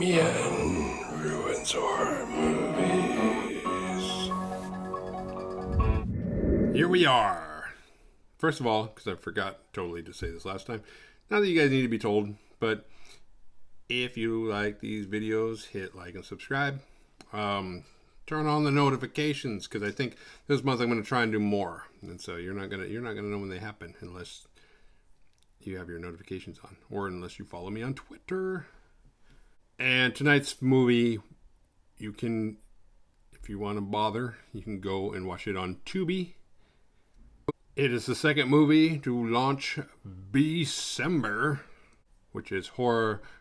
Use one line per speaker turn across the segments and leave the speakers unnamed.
Damien ruins horror movies. Here we are. First of all, because I forgot totally to say this last time, not that you guys need to be told, but if you like these videos, hit like and subscribe. Turn on the notifications, because I think this month I'm going to try and do more, and so you're not gonna know when they happen unless you have your notifications on, or unless you follow me on Twitter. And tonight's movie, you can, if you want to bother, you can go and watch it on Tubi. It is the second movie to launch December, which is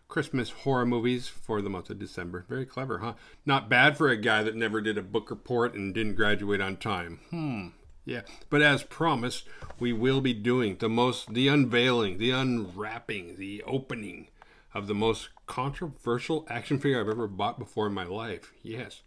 Christmas horror movies for the month of December. Very clever, huh? Not bad for a guy that never did a book report and didn't graduate on time. Yeah, but as promised, we will be doing the unveiling, the unwrapping, the opening of the most controversial action figure I've ever bought before in my life. Yes.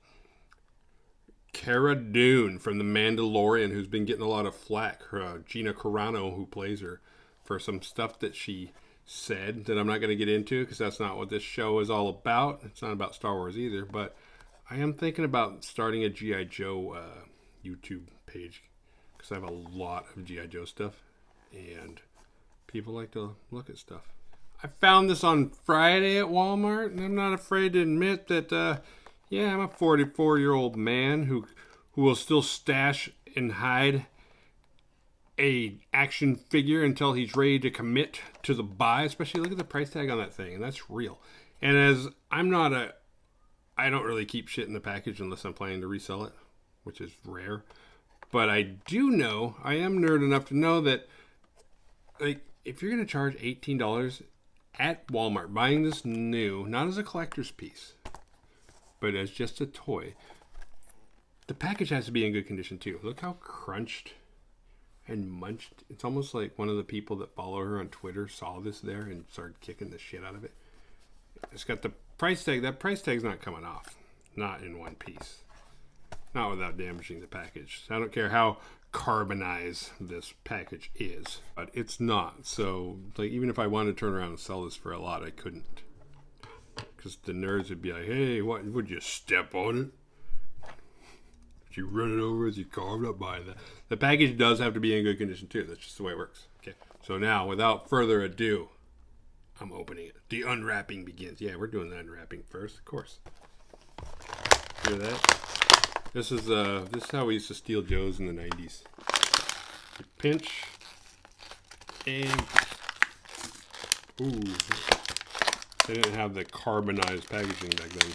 Cara Dune from The Mandalorian, who's been getting a lot of flack. Gina Carano, who plays her, for some stuff that she said that I'm not going to get into, because that's not what this show is all about. It's not about Star Wars either, but I am thinking about starting a G.I. Joe YouTube page, because I have a lot of G.I. Joe stuff, and people like to look at stuff. I found this on Friday at Walmart, and I'm not afraid to admit that, I'm a 44-year-old man who will still stash and hide a action figure until he's ready to commit to the buy. Especially look at the price tag on that thing, and that's real. And as I don't really keep shit in the package unless I'm planning to resell it, which is rare. But I am nerd enough to know that, like, if you're going to charge $18 at Walmart, buying this new, not as a collector's piece, but as just a toy, the package has to be in good condition too. Look how crunched and munched. It's almost like one of the people that follow her on Twitter saw this there and started kicking the shit out of it. It's got the price tag. That price tag's not coming off. Not in one piece. Not without damaging the package. I don't care how carbonized this package is, but it's not. So, like, even if I wanted to turn around and sell this for a lot, I couldn't, because the nerds would be like, "Hey, what? Would you step on it? Did you run it over as you carved up by that?" The package does have to be in good condition too. That's just the way it works. Okay. So now, without further ado, I'm opening it. The unwrapping begins. Yeah, we're doing the unwrapping first, of course. Hear that? This is how we used to steal Joes in the 90s. You pinch and they didn't have the carbonized packaging back then.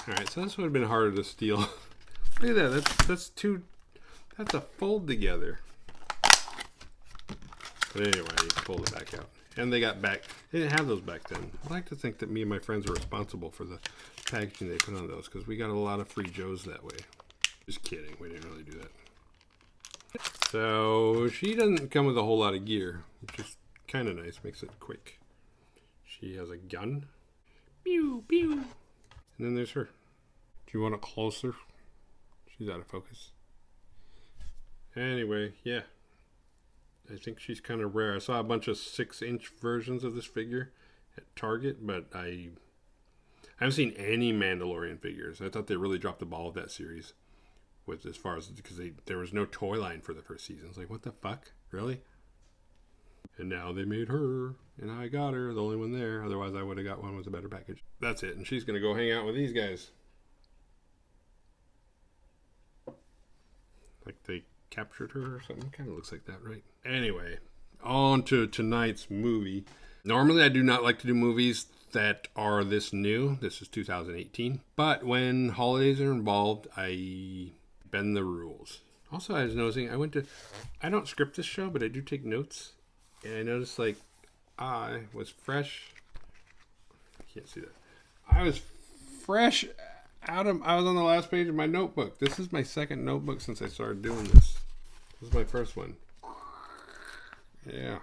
Alright, so this would have been harder to steal. Look at that, that's a fold together. But anyway, you pull it back out. And they got back. They didn't have those back then. I like to think that me and my friends were responsible for the packaging they put on those, because we got a lot of free Joes that way. Just kidding. We didn't really do that. So she doesn't come with a whole lot of gear, which is kind of nice. Makes it quick. She has a gun. Pew, pew. And then there's her. Do you want it closer? She's out of focus. Anyway, yeah. I think she's kind of rare. I saw a bunch of 6-inch versions of this figure at Target, but I haven't seen any Mandalorian figures. I thought they really dropped the ball with that series, because there was no toy line for the first season. I was like, what the fuck? Really? And now they made her, and I got her, the only one there. Otherwise, I would have got one with a better package. That's it, and she's going to go hang out with these guys. Like they captured her or something. Kind of looks like that, right? Anyway, on to tonight's movie. Normally, I do not like to do movies that are this new. This is 2018. But when holidays are involved, I bend the rules. Also, I was noticing, I don't script this show, but I do take notes. And I noticed, like, I was fresh. I can't see that. I was fresh I was on the last page of my notebook. This is my second notebook since I started doing this. This is my first one. Yeah.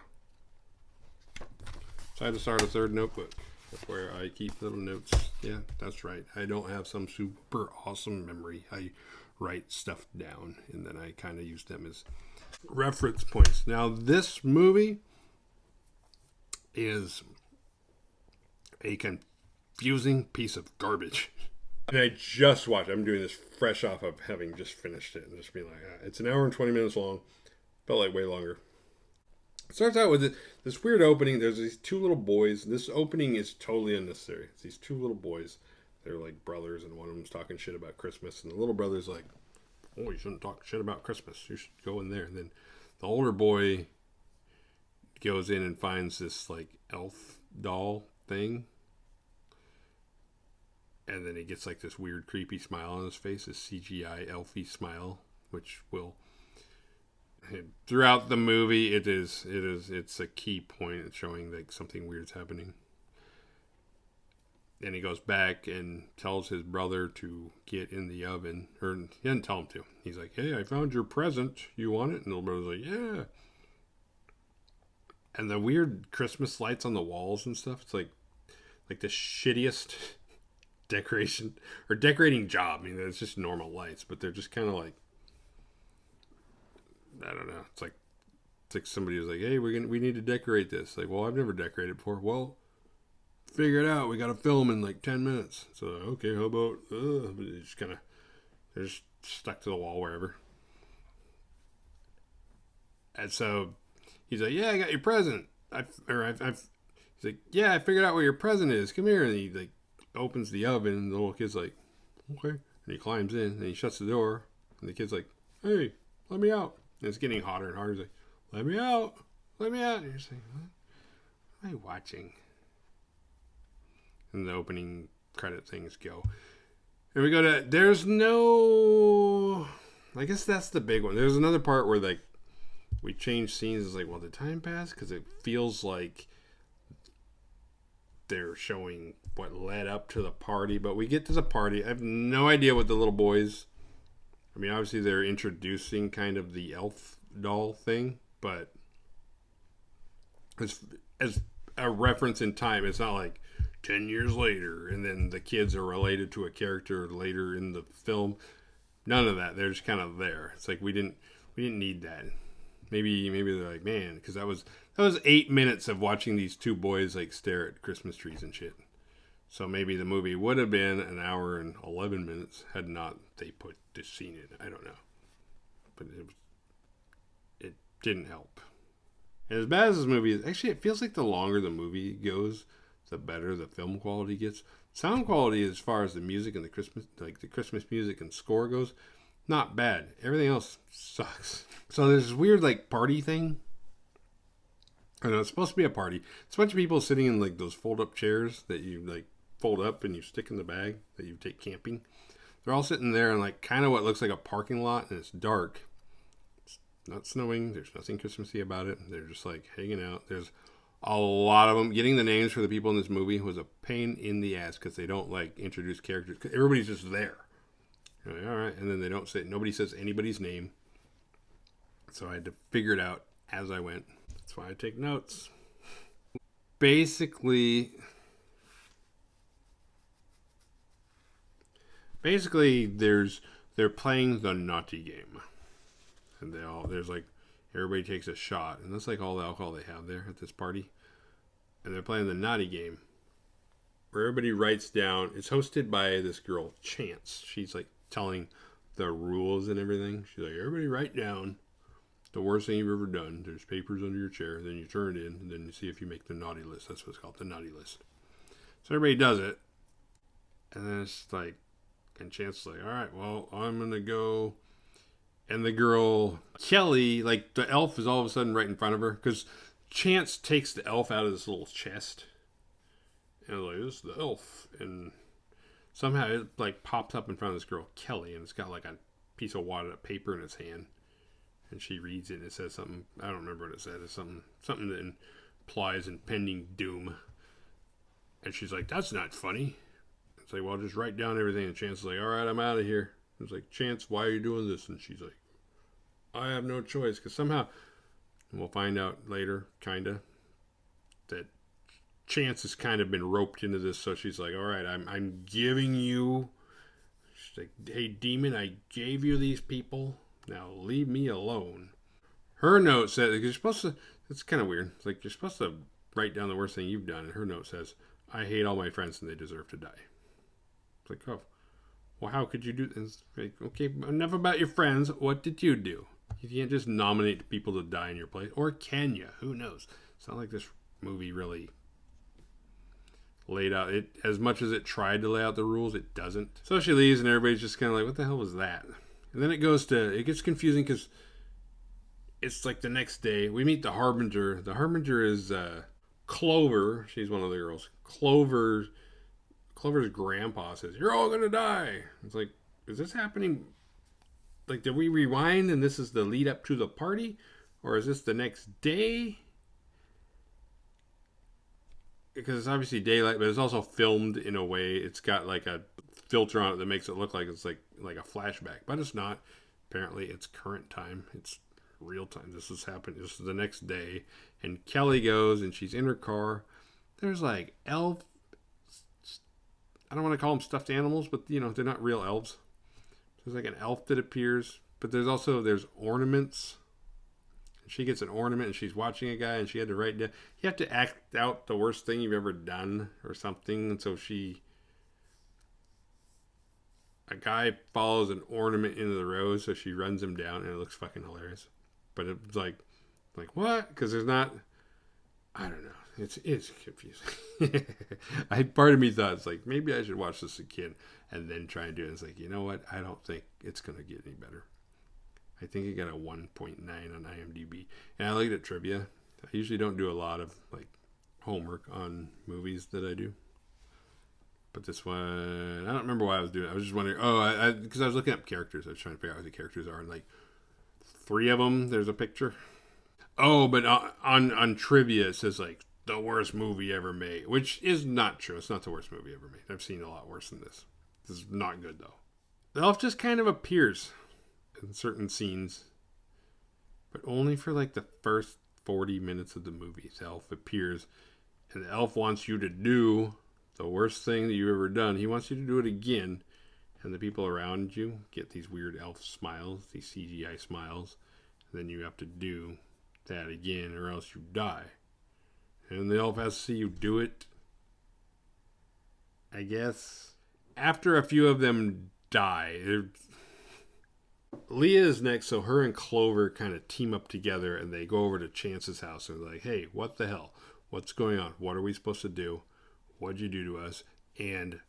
So I had to start a third notebook. That's where I keep little notes. Yeah, that's right. I don't have some super awesome memory. I write stuff down, and then I kind of use them as reference points. Now, this movie is a confusing piece of garbage. And I just watched. I'm doing this fresh off of having just finished it and just being like, it's an hour and 20 minutes long. Felt like way longer. It starts out with this weird opening. There's these two little boys. This opening is totally unnecessary. It's these two little boys. They're like brothers, and one of them's talking shit about Christmas. And the little brother's like, oh, you shouldn't talk shit about Christmas. You should go in there. And then the older boy goes in and finds this like elf doll thing. And then he gets like this weird creepy smile on his face, this CGI elfy smile, which will throughout the movie it's a key point showing like something weird's happening. And he goes back and tells his brother to get in the oven, or he didn't tell him to. He's like, hey, I found your present. You want it? And the little brother's like, yeah. And the weird Christmas lights on the walls and stuff, it's like the shittiest decorating job. I mean, it's just normal lights, but they're just kind of like, I don't know. It's like somebody was like, hey, we need to decorate this. Like, well, I've never decorated before. Well, figure it out. We got to film in like 10 minutes. So, okay, how about, they're just stuck to the wall wherever. And so he's like, yeah, I got your present. He's like, yeah, I figured out where your present is. Come here. And he like opens the oven, and the little kid's like, okay. And he climbs in, and he shuts the door, and the kid's like, hey, let me out. And it's getting hotter and hotter. He's like, let me out. Let me out. And you're saying, what am I watching? And the opening credit things go. And we go to, there's no, I guess that's the big one. There's another part where like we change scenes. It's like, well, did time pass? Because it feels like they're showing what led up to the party. But we get to the party. I have no idea what the little boys, I mean, obviously they're introducing kind of the elf doll thing, but as a reference in time, it's not like 10 years later and then the kids are related to a character later in the film. None of that. They're just kind of there. It's like we didn't need that. Maybe they're like, man, because that was 8 minutes of watching these two boys like stare at Christmas trees and shit. So maybe the movie would have been an hour and 11 minutes had not they put this scene in. I don't know. But it didn't help. And as bad as this movie is, actually it feels like the longer the movie goes, the better the film quality gets. Sound quality as far as the music and the Christmas music and score goes, not bad. Everything else sucks. So there's this weird like party thing. I know it's supposed to be a party. It's a bunch of people sitting in like those fold up chairs that you like fold up and you stick in the bag that you take camping. They're all sitting there in like kind of what looks like a parking lot, and it's dark. It's not snowing. There's nothing Christmassy about it. They're just like hanging out. There's a lot of them. Getting the names for the people in this movie was a pain in the ass because they don't like introduce characters. Everybody's just there. You're like, all right, and then they don't say. Nobody says anybody's name. So I had to figure it out as I went. That's why I take notes. Basically, they're playing the naughty game, and there's like everybody takes a shot, and that's like all the alcohol they have there at this party, and they're playing the naughty game, where everybody writes down. It's hosted by this girl Chance. She's like telling the rules and everything. She's like, everybody write down the worst thing you've ever done. There's papers under your chair. Then you turn it in, and then you see if you make the naughty list. That's what it's called, the naughty list. So everybody does it, and then it's like. And Chance is like, all right, well, I'm going to go. And the girl, Kelly, like the elf is all of a sudden right in front of her. Because Chance takes the elf out of this little chest. And like, this is the elf. And somehow it like pops up in front of this girl, Kelly. And it's got like a piece of wadded up paper in its hand. And she reads it and it says something. I don't remember what it said. It's something that implies impending doom. And she's like, that's not funny. It's like, well, just write down everything. And Chance is like, all right, I'm out of here. It's like, Chance, why are you doing this? And she's like, I have no choice. Because somehow, and we'll find out later, kind of, that Chance has kind of been roped into this. So she's like, all right, I'm giving you. She's like, hey, demon, I gave you these people. Now leave me alone. Her note said, you're supposed to, it's kind of weird. It's like, you're supposed to write down the worst thing you've done. And her note says, I hate all my friends and they deserve to die. It's like, oh, well, how could you do this? Like, okay, enough about your friends. What did you do? You can't just nominate people to die in your place. Or can you? Who knows? It's not like this movie really laid out it as much as it tried to lay out the rules. It doesn't. So she leaves and everybody's just kind of like, what the hell was that? And then it gets confusing because it's like the next day we meet the Harbinger. The Harbinger is Clover. She's one of the girls. Clover's grandpa says, you're all gonna die. It's like, is this happening? Like, did we rewind and this is the lead up to the party? Or is this the next day? Because it's obviously daylight, but it's also filmed in a way. It's got like a filter on it that makes it look like it's like a flashback. But it's not. Apparently it's current time. It's real time. This is happening. This is the next day. And Kelly goes and she's in her car. There's like elf. I don't want to call them stuffed animals, but you know, they're not real elves. There's like an elf that appears, but there's ornaments. She gets an ornament and she's watching a guy and she had to write down. You have to act out the worst thing you've ever done or something. And so a guy follows an ornament into the road, so she runs him down and it looks fucking hilarious. But it's like what? Because there's not, I don't know. It's confusing. Part of me thought it's like, maybe I should watch this again and then try and do it. It's like, you know what? I don't think it's going to get any better. I think it got a 1.9 on IMDb. And I looked at trivia. I usually don't do a lot of like homework on movies that I do. But this one, I don't remember why I was doing it. I was just wondering, because I was looking up characters. I was trying to figure out who the characters are. And like 3 of them, there's a picture. Oh, but on trivia, it says like the worst movie ever made, which is not true. It's not the worst movie ever made. I've seen a lot worse than this. This is not good, though. The elf just kind of appears in certain scenes, but only for like the first 40 minutes of the movie. The elf appears, and the elf wants you to do the worst thing that you've ever done. He wants you to do it again, and the people around you get these weird elf smiles, these CGI smiles, and then you have to do that again or else you die. And the elf has to see you do it, I guess. After a few of them die, Leah is next, so her and Clover kind of team up together and they go over to Chance's house and they're like, hey, what the hell? What's going on? What are we supposed to do? What'd you do to us? And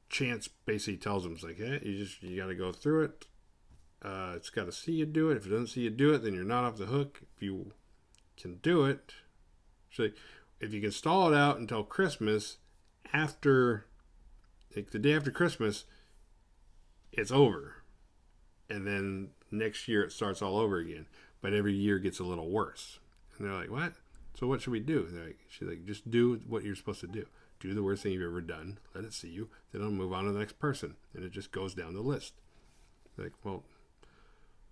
Chance basically tells them, it's like, hey, you got to go through it. It's got to see you do it. If it doesn't see you do it, then you're not off the hook. If you can do it, so if you can stall it out until Christmas, the day after Christmas, it's over. And then next year it starts all over again. But every year gets a little worse. And they're like, what? So what should we do? She's like, just do what you're supposed to do. Do the worst thing you've ever done. Let it see you. Then I'll move on to the next person. And it just goes down the list. They're like, well,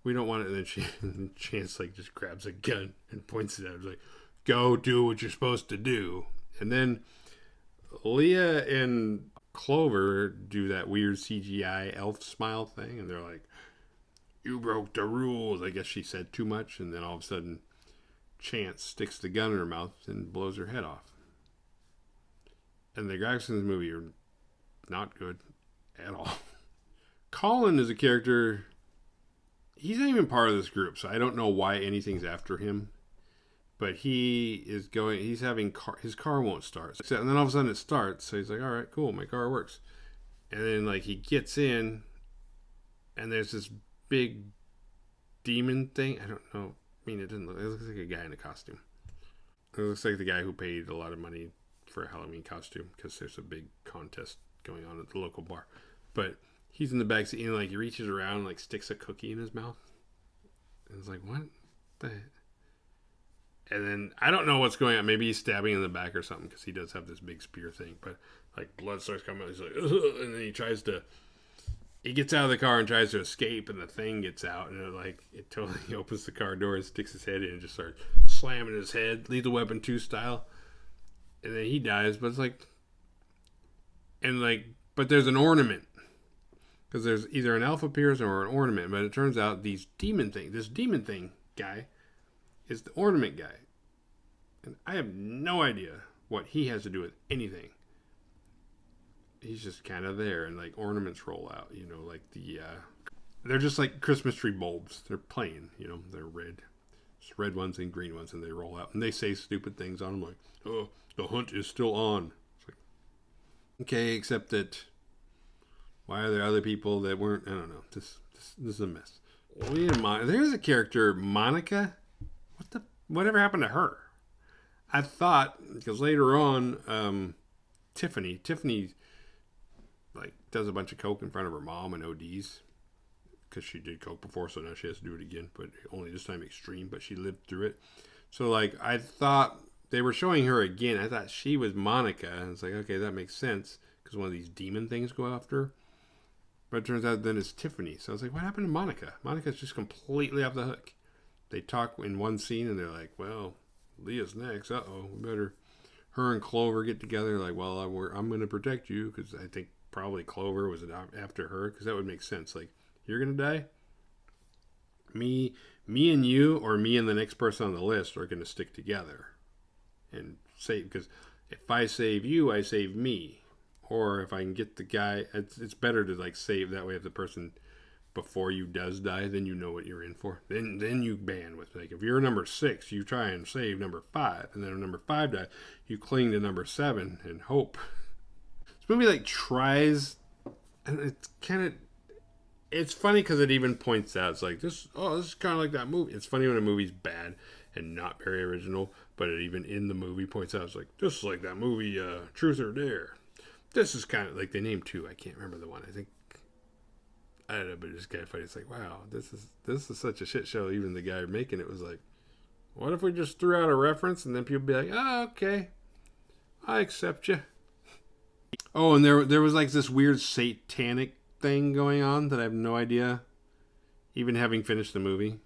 we don't want it. And then Chance like just grabs a gun and points it at her. Like, go do what you're supposed to do. And then Leah and Clover do that weird CGI elf smile thing. And they're like, you broke the rules. I guess she said too much. And then all of a sudden, Chance sticks the gun in her mouth and blows her head off. And the graphics in this movie are not good at all. Colin is a character. He's not even part of this group, so I don't know why anything's after him. But he's having his car won't start. And then all of a sudden it starts. So he's like, all right, cool, my car works. And then like he gets in and there's this big demon thing. I don't know. I mean, it looks like a guy in a costume. It looks like the guy who paid a lot of money for a Halloween costume because there's a big contest going on at the local bar. But he's in the back seat and like he reaches around and like sticks a cookie in his mouth. And it's like, what the heck? And then I don't know what's going on. Maybe he's stabbing in the back or something because he does have this big spear thing. But like blood starts coming out. He's like, ugh, and then he gets out of the car and tries to escape, and the thing gets out, and it totally opens the car door and sticks his head in and just starts slamming his head, Lethal Weapon 2 style. And then he dies, but it's like, but there's an ornament. Because there's either an elf appears or an ornament, but it turns out this demon thing guy is the ornament guy. And I have no idea what he has to do with anything. He's just kind of there, and like ornaments roll out, like they're just like Christmas tree bulbs. They're plain, they're red. It's red ones and green ones, and they roll out. And they say stupid things on them like, oh, the hunt is still on. It's like, okay, except that why are there other people that weren't? I don't know. This is a mess. There's a character, Monica. Whatever happened to her? I thought, because later on, Tiffany like does a bunch of coke in front of her mom and ODs because she did coke before, so now she has to do it again, but only this time extreme. But she lived through it, so like I thought they were showing her again. I thought she was Monica, and it's like, okay, that makes sense because one of these demon things go after her. But it turns out then it's Tiffany. So I was like, what happened to Monica? Monica's just completely off the hook. They talk in one scene and they're like, well, Leah's next. Uh-oh, we better. Her and Clover get together. Like, well, I'm going to protect you because I think probably Clover was after her because that would make sense. Like, you're going to die? Me and you, or me and the next person on the list are going to stick together and save. Because if I save you, I save me. Or if I can get the guy, it's better to like save that way. If the person before you does die, then you know what you're in for. Then you band with, like, if you're number 6, you try and save number 5, and then if number 5 dies, you cling to number 7 and hope. This movie like tries, and it's funny because it even points out, it's like this is kind of like that movie. It's funny when a movie's bad and not very original, but it even in the movie points out, it's like, this is like that movie Truth or Dare. This is kind of like, they named 2. I can't remember the one. I don't know, but it's kind of funny. It's like, wow, this is such a shit show. Even the guy making it was like, what if we just threw out a reference and then people be like, oh, okay, I accept you. Oh, and there was like this weird satanic thing going on that I have no idea. Even having finished the movie,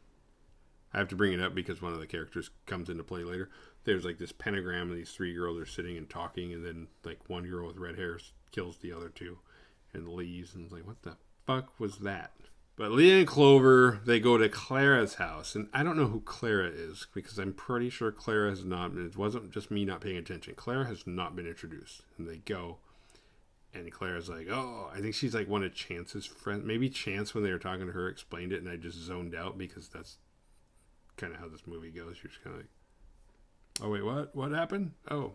I have to bring it up because one of the characters comes into play later. There's like this pentagram, and these 3 girls are sitting and talking, and then like one girl with red hair kills the other 2 and leaves, and it's like, what the fuck was that? But Leah and Clover, they go to Clara's house, and I don't know who Clara is because I'm pretty sure Clara has not. It wasn't just me not paying attention. Clara has not been introduced, and they go, and Clara's like, oh, I think she's like one of Chance's friends. Maybe Chance, when they were talking to her, explained it, and I just zoned out because that's kind of how this movie goes. You're just kind of like, oh wait, what happened? Oh,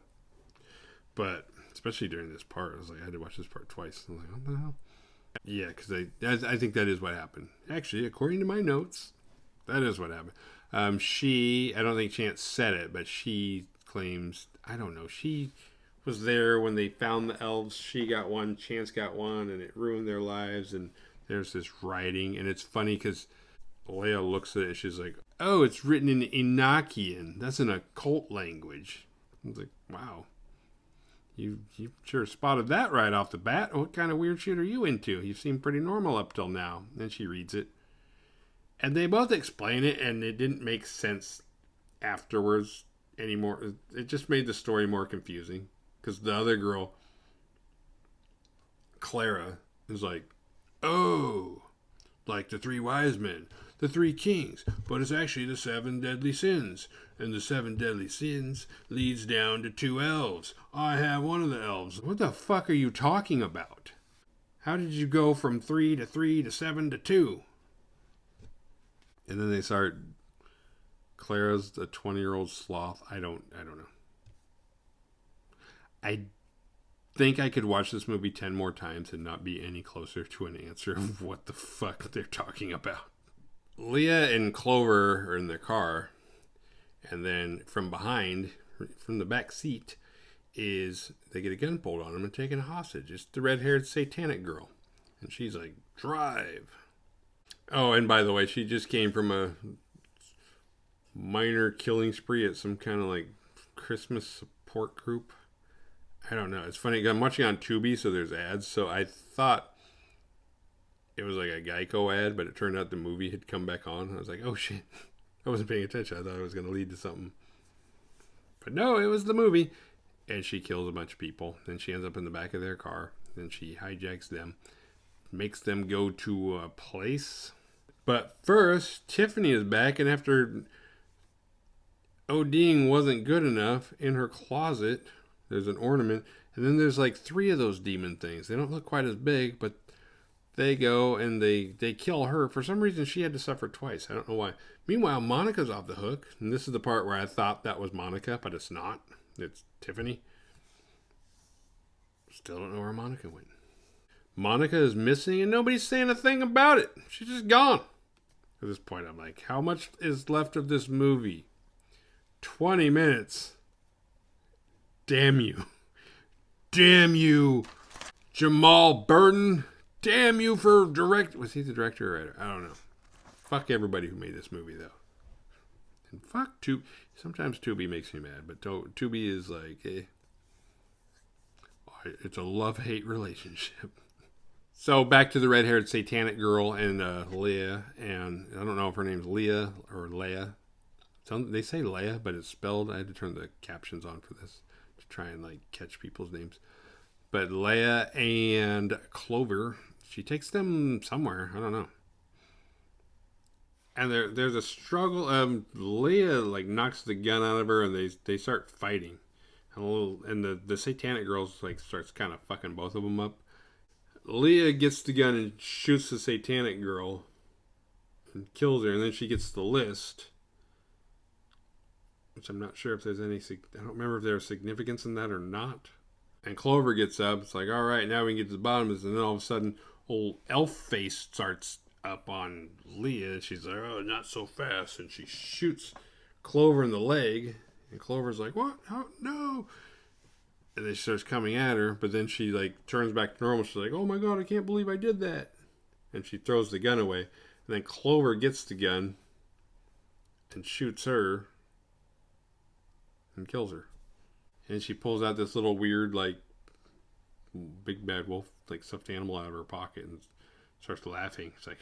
but especially during this part, I was like, I had to watch this part twice. I was like, what the hell? Yeah, because I think that is what happened. Actually, according to my notes, that is what happened. I don't think Chance said it, but she claims, I don't know, she was there when they found the elves. She got one, Chance got one, and it ruined their lives. And there's this writing, and it's funny because Leia looks at it and she's like, oh, it's written in Enochian. That's an occult language. I was like, wow. You sure spotted that right off the bat. What kind of weird shit are you into? You seem pretty normal up till now. Then she reads it. And they both explain it, and it didn't make sense afterwards anymore. It just made the story more confusing. Because the other girl, Clara, is like, oh, like the 3 wise men, the 3 kings, but it's actually the 7 deadly sins. And the 7 deadly sins leads down to 2 elves. I have one of the elves. What the fuck are you talking about? How did you go from 3 to 3 to 7 to 2? And then they start, Clara's a 20-year-old sloth. I don't know. I think I could watch this movie 10 more times and not be any closer to an answer of what the fuck they're talking about. Leah and Clover are in their car, and then from behind, from the back seat, they get a gun pulled on them and taken hostage. It's the red-haired satanic girl. And she's like, drive. Oh, and by the way, she just came from a minor killing spree at some kind of like Christmas support group. I don't know. It's funny. I'm watching on Tubi, so there's ads. So I thought it was like a Geico ad, but it turned out the movie had come back on. I was like, oh shit. I wasn't paying attention. I thought it was going to lead to something. But no, it was the movie. And she kills a bunch of people. Then she ends up in the back of their car. Then she hijacks them. Makes them go to a place. But first, Tiffany is back. And after ODing wasn't good enough. In her closet, there's an ornament. And then there's like 3 of those demon things. They don't look quite as big, but they go and they kill her. For some reason, she had to suffer twice. I don't know why. Meanwhile, Monica's off the hook. And this is the part where I thought that was Monica, but it's not. It's Tiffany. Still don't know where Monica went. Monica is missing and nobody's saying a thing about it. She's just gone. At this point, I'm like, how much is left of this movie? 20 minutes. Damn you. Damn you. Jamal Burton. Damn you for direct. Was he the director or writer? I don't know. Fuck everybody who made this movie, though. And fuck Tubi. Sometimes Tubi makes me mad, but Tubi is like, it's a love-hate relationship. So back to the red-haired satanic girl and Leah, and I don't know if her name's Leah or Leia. They say Leia, but it's spelled. I had to turn the captions on for this to try and like catch people's names. But Leia and Clover, she takes them somewhere. I don't know. And there's a struggle. Leah like knocks the gun out of her, and they start fighting. And the satanic girl like starts kind of fucking both of them up. Leah gets the gun and shoots the satanic girl and kills her, and then she gets the list, which I'm not sure if there's any. I don't remember if there's significance in that or not. And Clover gets up. It's like, all right, now we can get to the bottom of this. And then all of a sudden, old elf face starts up on Leah. She's like, oh, not so fast. And she shoots Clover in the leg. And Clover's like, what? Oh, no. And then she starts coming at her. But then she like turns back to normal. She's like, oh my God, I can't believe I did that. And she throws the gun away. And then Clover gets the gun and shoots her and kills her. And she pulls out this little weird, like, big bad wolf, like, stuffed animal out of her pocket and starts laughing. It's like,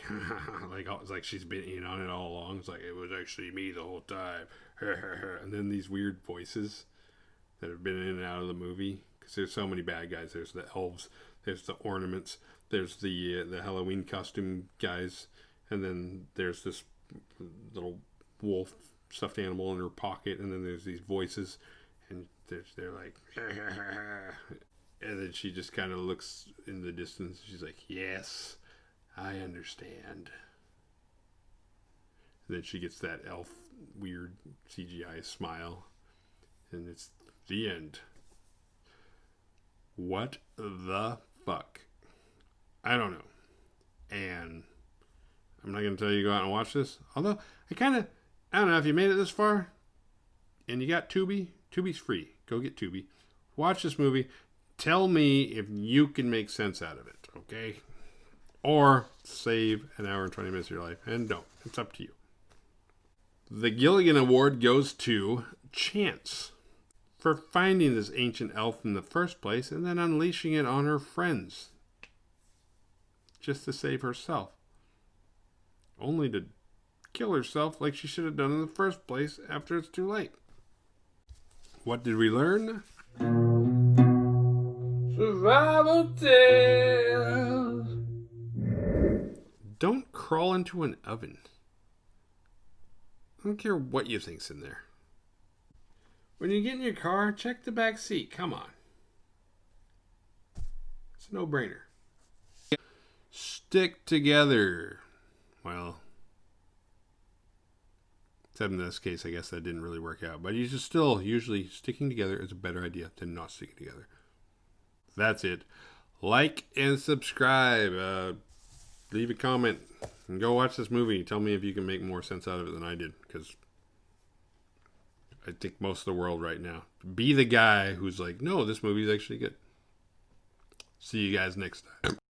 it's like she's been in on it all along. It's like, it was actually me the whole time. And then these weird voices that have been in and out of the movie. Because there's so many bad guys. There's the elves. There's the ornaments. There's the Halloween costume guys. And then there's this little wolf stuffed animal in her pocket. And then there's these voices. And they're like, and then she just kind of looks in the distance. She's like, yes, I understand. And then she gets that elf weird CGI smile. And it's the end. What the fuck? I don't know. And I'm not going to tell you to go out and watch this. Although, I don't know, if you made it this far and you got Tubi, Tubi's free. Go get Tubi. Watch this movie. Tell me if you can make sense out of it, okay? Or save an hour and 20 minutes of your life. And don't. It's up to you. The Gilligan Award goes to Chance for finding this ancient elf in the first place and then unleashing it on her friends just to save herself. Only to kill herself like she should have done in the first place after it's too late. What did we learn? Survival tales. Don't crawl into an oven. I don't care what you think's in there. When you get in your car, check the back seat. Come on. It's a no-brainer. Stick together. Well, except in this case, I guess that didn't really work out. But you just still, usually sticking together is a better idea than not sticking together. That's it. Like and subscribe. Leave a comment. And go watch this movie. Tell me if you can make more sense out of it than I did. Because I think most of the world right now. Be the guy who's like, no, this movie's actually good. See you guys next time.